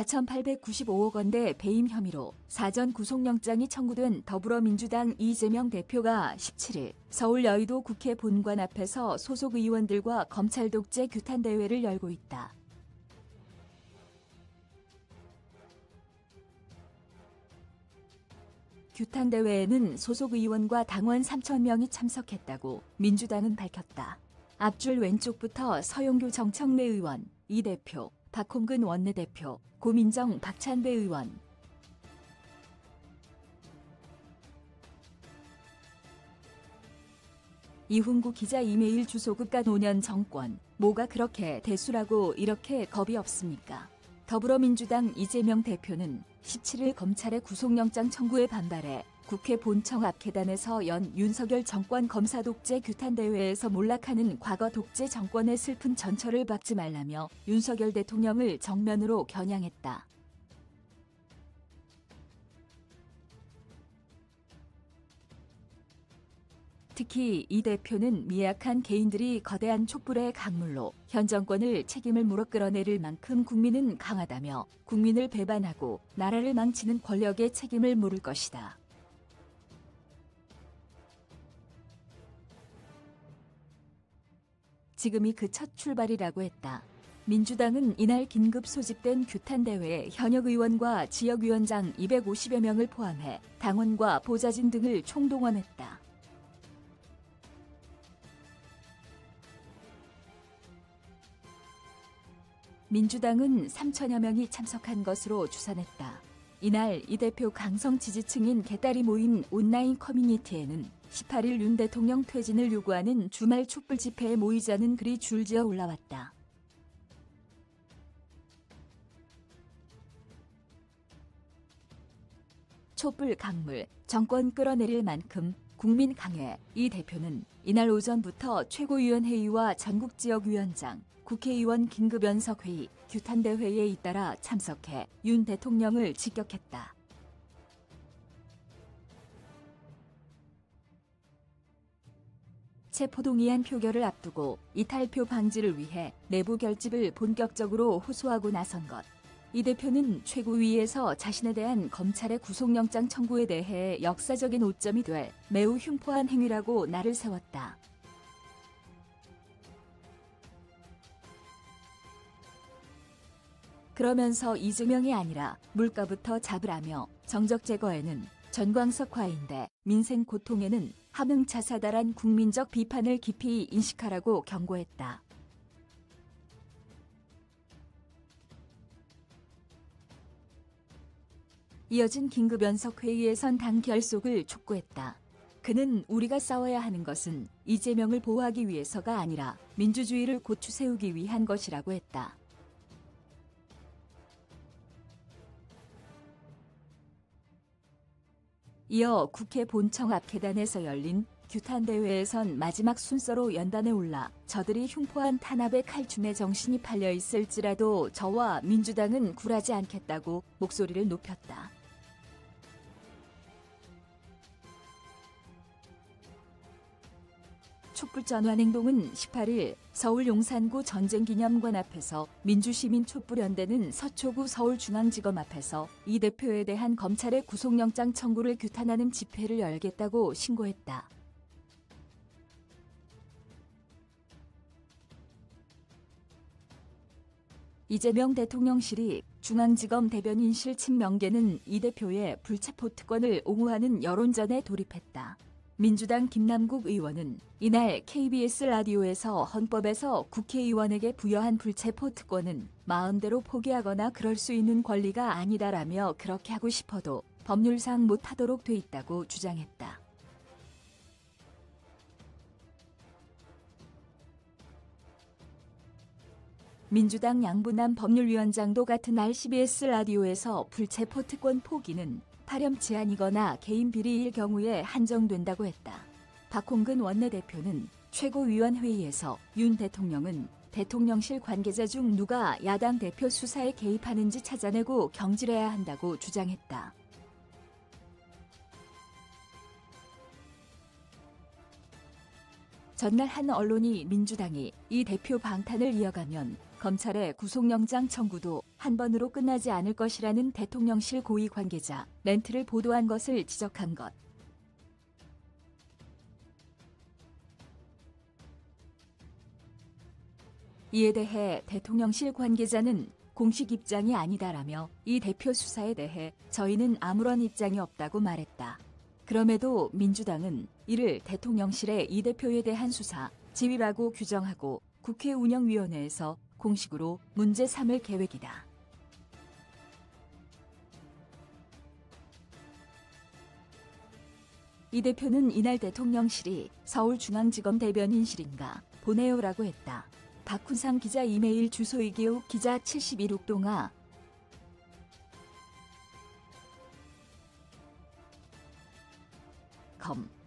4,895억 원대 배임 혐의로 사전 구속영장이 청구된 더불어민주당 이재명 대표가 17일 서울 여의도 국회 본관 앞에서 소속 의원들과 검찰 독재 규탄 대회를 열고 있다. 규탄 대회에는 소속 의원과 당원 3,000명이 참석했다고 민주당은 밝혔다. 앞줄 왼쪽부터 서용교 정청래 의원, 이 대표, 박홍근 원내대표, 고민정 박찬배 의원. 이훈구 기자 이메일 주소급가 노년 정권, 뭐가 그렇게 대수라고 이렇게 겁이 없습니까? 더불어민주당 이재명 대표는 17일 검찰의 구속영장 청구에 반발해 국회 본청 앞 계단에서 연 윤석열 정권 검사 독재 규탄 대회에서 몰락하는 과거 독재 정권의 슬픈 전철을 밟지 말라며 윤석열 대통령을 정면으로 겨냥했다. 특히 이 대표는 미약한 개인들이 거대한 촛불의 강물로 현 정권을 책임을 물어 끌어내릴 만큼 국민은 강하다며 국민을 배반하고 나라를 망치는 권력의 책임을 물을 것이다. 지금이 그 첫 출발이라고 했다. 민주당은 이날 긴급 소집된 규탄대회에 현역 의원과 지역위원장 250여 명을 포함해 당원과 보좌진 등을 총동원했다. 민주당은 3천여 명이 참석한 것으로 추산했다. 이날 이 대표 강성 지지층인 개딸이 모인 온라인 커뮤니티에는 18일 윤 대통령 퇴진을 요구하는 주말 촛불 집회에 모이자는 글이 줄지어 올라왔다. 촛불 강물, 정권 끌어내릴 만큼 국민 강해. 이 대표는 이날 오전부터 최고위원회의와 전국지역위원장, 국회의원 긴급연석회의, 규탄대회에 잇따라 참석해 윤 대통령을 직격했다. 체포동의안 표결을 앞두고 이탈표 방지를 위해 내부 결집을 본격적으로 호소하고 나선 것. 이 대표는 최고위에서 자신에 대한 검찰의 구속영장 청구에 대해 역사적인 오점이 될 매우 흉포한 행위라고 날을 세웠다. 그러면서 이재명이 아니라 물가부터 잡으라며 정적 제거에는 전광석화인데 민생 고통에는 함흥차사다란 국민적 비판을 깊이 인식하라고 경고했다. 이어진 긴급연석회의에선 당 결속을 촉구했다. 그는 우리가 싸워야 하는 것은 이재명을 보호하기 위해서가 아니라 민주주의를 고추 세우기 위한 것이라고 했다. 이어 국회 본청 앞 계단에서 열린 규탄대회에선 마지막 순서로 연단에 올라 저들이 흉포한 탄압의 칼춤에 정신이 팔려 있을지라도 저와 민주당은 굴하지 않겠다고 목소리를 높였다. 촛불 전환 행동은 18일 서울 용산구 전쟁기념관 앞에서 민주시민 촛불연대는 서초구 서울중앙지검 앞에서 이 대표에 대한 검찰의 구속영장 청구를 규탄하는 집회를 열겠다고 신고했다. 이재명 대통령실이 중앙지검 대변인실 친명계는 이 대표의 불체포 특권을 옹호하는 여론전에 돌입했다. 민주당 김남국 의원은 이날 KBS 라디오에서 헌법에서 국회의원에게 부여한 불체포 특권은 마음대로 포기하거나 그럴 수 있는 권리가 아니다라며 그렇게 하고 싶어도 법률상 못하도록 돼 있다고 주장했다. 민주당 양분남 법률위원장도 같은 날 CBS 라디오에서 불체포 특권 포기는 파렴치 아니거나 개인 비리일 경우에 한정된다고 했다. 박홍근 원내대표는 최고위원회의에서 윤 대통령은 대통령실 관계자 중 누가 야당 대표 수사에 개입하는지 찾아내고 경질해야 한다고 주장했다. 전날 한 언론이 민주당이 이 대표 방탄을 이어가면 검찰의 구속영장 청구도 한 번으로 끝나지 않을 것이라는 대통령실 고위 관계자 렌트를 보도한 것을 지적한 것. 이에 대해 대통령실 관계자는 공식 입장이 아니다라며 이 대표 수사에 대해 저희는 아무런 입장이 없다고 말했다. 그럼에도 민주당은 이를 대통령실의 이 대표에 대한 수사 지휘라고 규정하고 국회 운영위원회에서 공식으로 문제 삼을 계획이다. 이 대표는 이날 대통령실이 서울중앙지검 대변인실인가 보내요라고 했다. 박훈상 기자 이메일 주소 이기욱 기자 71옥동아 com